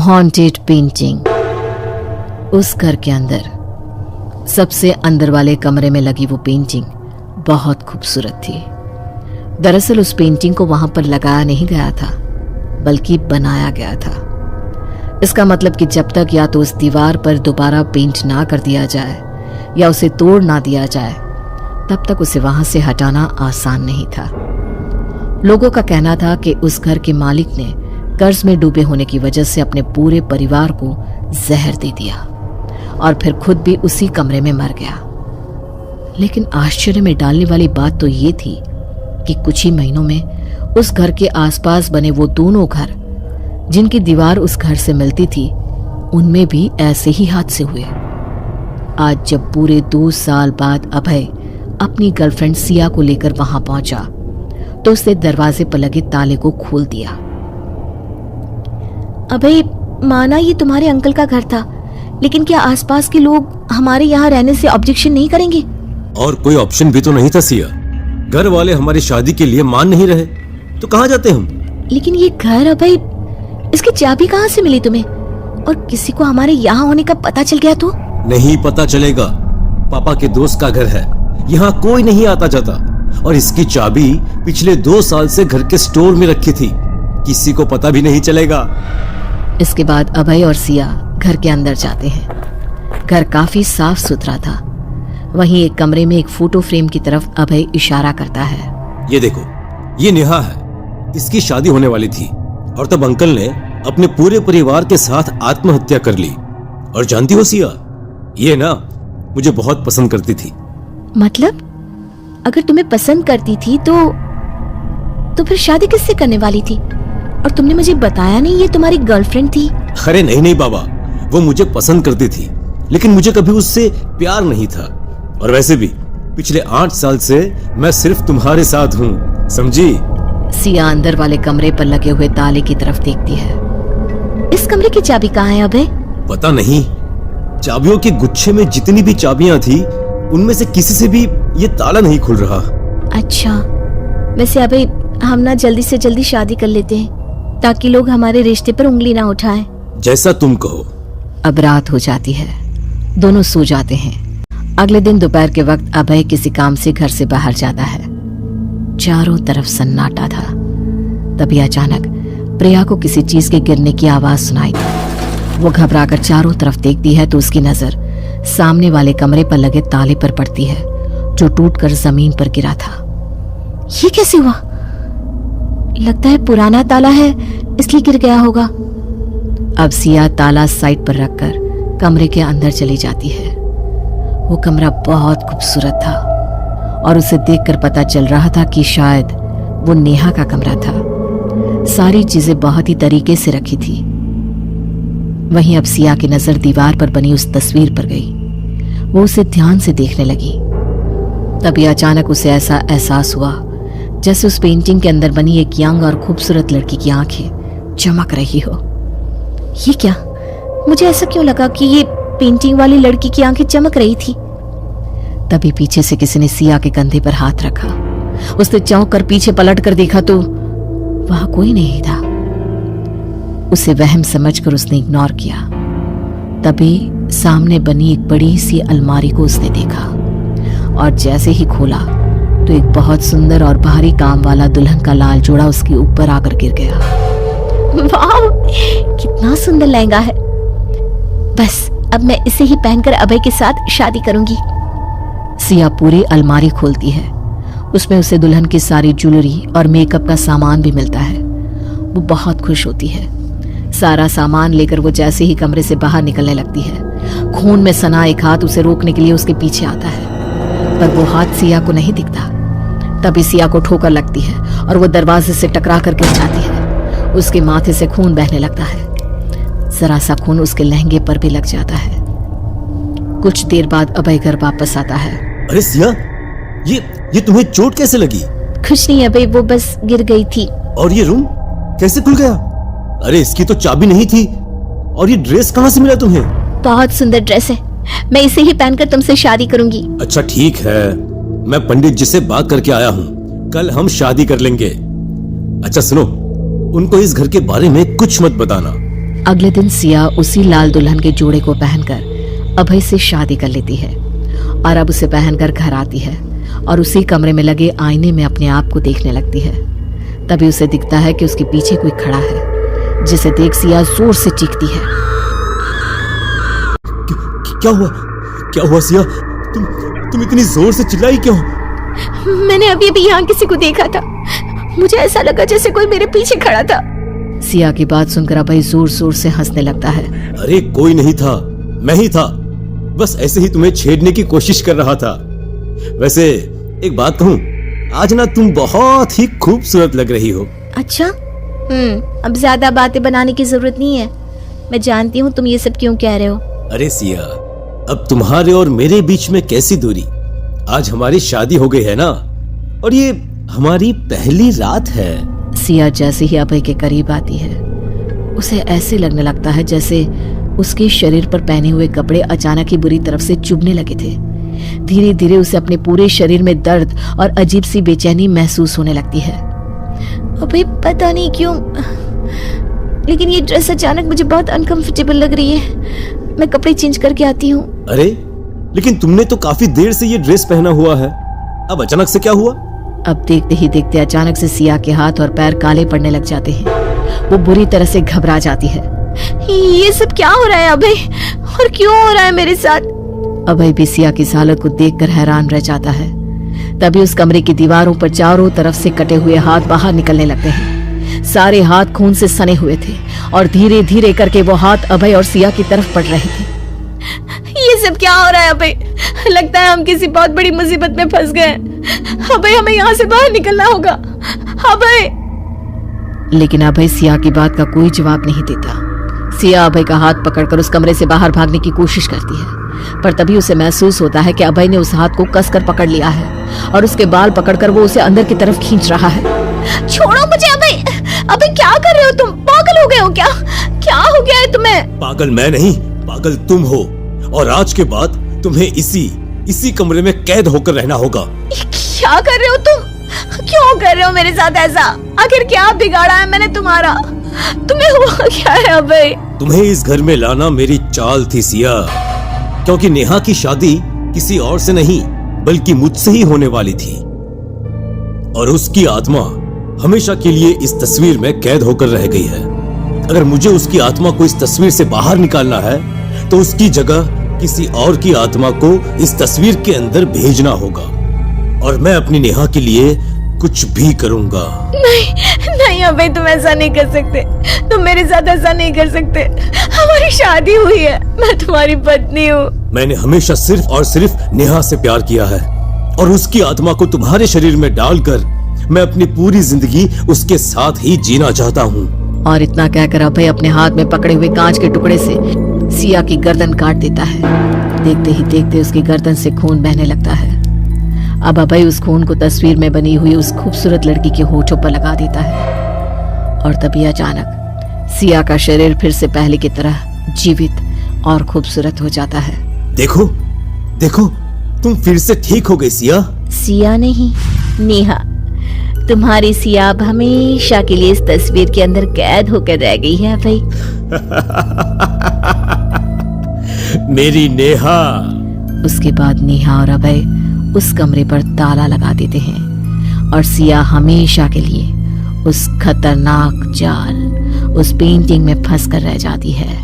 Haunted painting. उस घर के अंदर सबसे अंदर वाले कमरे में लगी वो पेंटिंग बहुत खूबसूरत थी। दरअसल उस पेंटिंग को वहां पर लगाया नहीं गया था, बल्कि बनाया गया था। इसका मतलब कि जब तक या तो उस दीवार पर दोबारा पेंट ना कर दिया जाए या उसे तोड़ ना दिया जाए, तब तक उसे वहां से हटाना आसान नहीं था। लोगों का कहना था कि उस घर के मालिक ने कर्ज में डूबे होने की वजह से अपने पूरे परिवार को जहर दे दिया और फिर खुद भी उसी कमरे में मर गया। लेकिन आश्चर्य में डालने वाली बात तो ये थी कि कुछ ही महीनों में उस घर के आसपास बने वो दोनों घर जिनकी दीवार उस घर से मिलती थी, उनमें भी ऐसे ही हादसे हुए। आज जब पूरे 2 साल बाद अभय अपनी गर्लफ्रेंड सिया को लेकर वहां पहुंचा तो उसने दरवाजे पर लगे ताले को खोल दिया। अबे माना ये तुम्हारे अंकल का घर था, लेकिन क्या आसपास के लोग हमारे यहाँ रहने से ऑब्जेक्शन नहीं करेंगे? और कोई ऑप्शन भी तो नहीं था सिया। घर वाले हमारी शादी के लिए मान नहीं रहे तो कहाँ जाते हम? लेकिन ये घर अबे, इसकी चाबी कहाँ से मिली तुम्हें? और किसी को हमारे यहाँ होने का पता चल गया तो? नहीं पता चलेगा। पापा के दोस्त का घर है, यहाँ कोई नहीं आता जाता, और इसकी चाबी पिछले 2 साल से घर के स्टोर में रखी थी, किसी को पता भी नहीं चलेगा। इसके बाद अभय और सिया घर के अंदर जाते हैं। घर काफी साफ सुथरा था। वहीं एक कमरे में एक फोटो फ्रेम की तरफ अभय इशारा करता है। ये देखो, ये नेहा है, इसकी शादी होने वाली थी और तब अंकल ने अपने पूरे परिवार के साथ आत्महत्या कर ली। और जानती हो सिया, ये ना मुझे बहुत पसंद करती थी। मतलब अगर तुम्हें पसंद करती थी तो फिर शादी किससे करने वाली थी? और तुमने मुझे बताया नहीं ये तुम्हारी गर्लफ्रेंड थी? अरे नहीं बाबा, वो मुझे पसंद करती थी, लेकिन मुझे कभी उससे प्यार नहीं था। और वैसे भी पिछले 8 साल से मैं सिर्फ तुम्हारे साथ हूँ, समझी? सिया अंदर वाले कमरे पर लगे हुए ताले की तरफ देखती है। इस कमरे की चाबी कहाँ है अबे? पता नहीं। चाबियों के गुच्छे में जितनी भी चाबियां थी, उनमें से किसी से भी ये ताला नहीं खुल रहा। अच्छा, वैसे अबे हम ना जल्दी से जल्दी शादी कर लेते हैं ताकि लोग हमारे रिश्ते पर उंगली ना उठाएं। जैसा तुम कहो। अब रात हो जाती है, दोनों सो जाते हैं। अगले दिन दोपहर के वक्त अभय किसी काम से घर से बाहर जाता है। चारों तरफ सन्नाटा था। तभी अचानक प्रिया को किसी चीज के गिरने की आवाज सुनाई दी। वो घबराकर चारों तरफ देखती है तो उसकी नजर सामने वाले कमरे पर लगे ताले पर पड़ती है, जो टूटकर जमीन पर गिरा था। ये कैसे हुआ? लगता है पुराना ताला है, इसलिए गिर गया होगा। अब सिया ताला साइड पर रखकर कमरे के अंदर चली जाती है। वो कमरा बहुत खूबसूरत था और उसे देखकर पता चल रहा था कि शायद वो नेहा का कमरा था। सारी चीजें बहुत ही तरीके से रखी थी। वहीं अब सिया की नजर दीवार पर बनी उस तस्वीर पर गई। वो उसे ध्यान से देखने लगी। तभी अचानक उसे ऐसा एहसास हुआ जैसे उस पेंटिंग के अंदर बनी एक यंग और खूबसूरत लड़की की आंखें चमक रही हो। ये क्या? मुझे ऐसा क्यों लगा कि ये पेंटिंग वाली लड़की की आंखें चमक रही थी? तभी पीछे से किसी ने सिया के कंधे पर हाथ रखा। उसने चौंक कर पीछे पलट कर देखा तो वहां कोई नहीं था। उसे वहम समझकर उसने इग्नोर किया। तभी सामने बनी एक बड़ी सी अलमारी को उसने देखा और जैसे ही खोला तो एक बहुत सुंदर और भारी काम वाला दुल्हन का लाल जोड़ा उसके ऊपर आकर गिर गया। वाह, कितना सुंदर लहंगा है। बस अब मैं इसे ही पहनकर अभय के साथ शादी करूंगी। सिया पूरी अलमारी खोलती है। उसमें उसे दुल्हन की सारी ज्वेलरी और मेकअप का सामान भी मिलता है। वो बहुत खुश होती है। सारा सामान लेकर वो जैसे ही कमरे से बाहर निकलने लगती है, खून में सना एक हाथ उसे रोकने के लिए उसके पीछे आता है, पर वो हाथ सिया को नहीं दिखता। तभी सिया को ठोकर लगती है और वो दरवाजे से टकरा कर गिर जाती है। उसके माथे से खून बहने लगता है। जरा सा खून उसके लहंगे पर भी लग जाता है। कुछ देर बाद अभय घर वापस आता है। अरे सिया, ये तुम्हें चोट कैसे लगी? कुछ नहीं अभय, वो बस गिर गई थी। और ये रूम कैसे खुल गया? अरे इसकी तो चाबी नहीं थी। और ये ड्रेस कहाँ से मिला तुम्हें? बहुत सुंदर ड्रेस है, मैं इसे ही पहनकर तुमसे शादी करूंगी। अच्छा ठीक है, मैं पंडित जी से बात करके आया हूँ, कल हम शादी कर लेंगे। अच्छा सुनो, उनको इस घर के बारे में कुछ मत बताना। अगले दिन सिया उसी लाल दुल्हन के जोड़े को पहनकर अभय से शादी कर लेती है और अब उसे पहनकर घर आती है और उसी कमरे में लगे आईने में अपने आप को देखने लगती है। तभी उसे दिखता है कि उसके पीछे कोई खड़ा है, जिसे देख सिया जोर से चीखती है। क्या हुआ सिया? तुम इतनी जोर से चिल्लाई क्यों? मैंने अभी अभी यहाँ किसी को देखा था, मुझे ऐसा लगा जैसे कोई मेरे पीछे खड़ा था। सिया की बात सुनकर अभय जोर जोर से हंसने लगता है। अरे कोई नहीं था, मैं ही था, बस ऐसे ही तुम्हें छेड़ने की कोशिश कर रहा था। वैसे एक बात कहूँ, आज ना तुम बहुत ही खूबसूरत लग रही हो। अच्छा, अब ज्यादा बातें बनाने की जरूरत नहीं है, मैं जानती हूँ तुम ये सब क्यों कह रहे हो। अरे सिया, अब तुम्हारे और मेरे बीच में कैसी दूरी? आज हमारी शादी हो गई है ना, और ये हमारी पहली रात है। सिया जैसे ही अभय के करीब आती है, उसे ऐसे लगने लगता है जैसे उसके शरीर पर पहने हुए कपड़े अचानक ही बुरी तरफ से चुभने लगे थे। धीरे धीरे उसे अपने पूरे शरीर में दर्द और अजीब सी बेचैनी महसूस होने लगती है। अबे पता नहीं क्यों, लेकिन ये ड्रेस अचानक मुझे बहुत अनकंफर्टेबल लग रही है, मैं कपड़े चेंज करके आती हूँ। अरे लेकिन तुमने तो काफी देर से ये ड्रेस पहना हुआ है, अब अचानक से क्या हुआ? अब देखते ही देखते अचानक से सिया के हाथ और पैर काले पड़ने लग जाते हैं। वो बुरी तरह से घबरा जाती है। ये सब क्या हो रहा है अभय, और क्यों हो रहा है मेरे साथ? अभय भी सिया की हालत को देखकर हैरान रह जाता है। तभी उस कमरे की दीवारों पर चारों तरफ से कटे हुए हाथ बाहर निकलने लगते हैं। सारे हाथ खून से सने हुए थे और धीरे धीरे करके वो हाथ अभय और सिया की तरफ पड़ रहे थे। ये सब क्या हो रहा है अभय? लगता है हम किसी बहुत बड़ी मुसीबत में फंस गए। अभय, हमें यहाँ से बाहर निकलना होगा। अभय! लेकिन अभय सिया की बात का कोई जवाब नहीं देता। सिया अभय का हाथ पकड़कर उस कमरे से बाहर भागने की कोशिश करती है, पर तभी उसे महसूस होता है कि अभय ने उस हाथ को कसकर पकड़ लिया है और उसके बाल पकड़कर वो उसे अंदर की तरफ खींच रहा है। छोड़ो मुझे अभय! अभय, क्या कर रहे हो तुम? पागल हो गए हो क्या? क्या हो गया है तुम्हें? पागल मैं नहीं, पागल तुम हो, और आज के बाद तुम्हें इसी कमरे में कैद होकर रहना होगा। क्या कर रहे हो तुम? क्यों कर रहे हो मेरे साथ ऐसा? आखिर क्या बिगाड़ा है मैंने तुम्हारा? तुम्हें हुआ क्या है अभय? तुम्हें इस घर में लाना मेरी चाल थी सिया, क्योंकि नेहा की शादी किसी और से नहीं बल्कि मुझसे ही होने वाली थी, और उसकी आत्मा हमेशा के लिए इस तस्वीर में कैद होकर रह गई है। अगर मुझे उसकी आत्मा को इस तस्वीर से बाहर निकालना है तो उसकी जगह किसी और की आत्मा को इस तस्वीर के अंदर भेजना होगा, और मैं अपनी नेहा के लिए कुछ भी करूंगा। नहीं अभय, तुम ऐसा नहीं कर सकते, तुम मेरे साथ ऐसा नहीं कर सकते। हमारी शादी हुई है, मैं तुम्हारी पत्नी हूँ। मैंने हमेशा सिर्फ और सिर्फ नेहा से प्यार किया है, और उसकी आत्मा को तुम्हारे शरीर में डालकर मैं अपनी पूरी जिंदगी उसके साथ ही जीना चाहता हूँ। और इतना कहकर अभय अपने हाथ में पकड़े हुए कांच के टुकड़े से सिया की गर्दन काट देता है। देखते ही देखते उसकी गर्दन से खून बहने लगता है। अब अभय उस खून को तस्वीर में बनी हुई उस खूबसूरत लड़की के होठों पर लगा देता है, और तभी अचानक सिया का शरीर फिर से पहले की तरह जीवित और खूबसूरत हो जाता है। देखो देखो, तुम फिर से ठीक हो गई सिया। सिया नहीं, नेहा। तुम्हारी सिया अब हमेशा के लिए इस तस्वीर के अंदर कैद होकर रह गई है भाई। मेरी नेहा। उसके बाद नेहा और अभय उस कमरे पर ताला लगा देते हैं और सिया हमेशा के लिए उस खतरनाक जाल, उस पेंटिंग में फंस कर रह जाती है।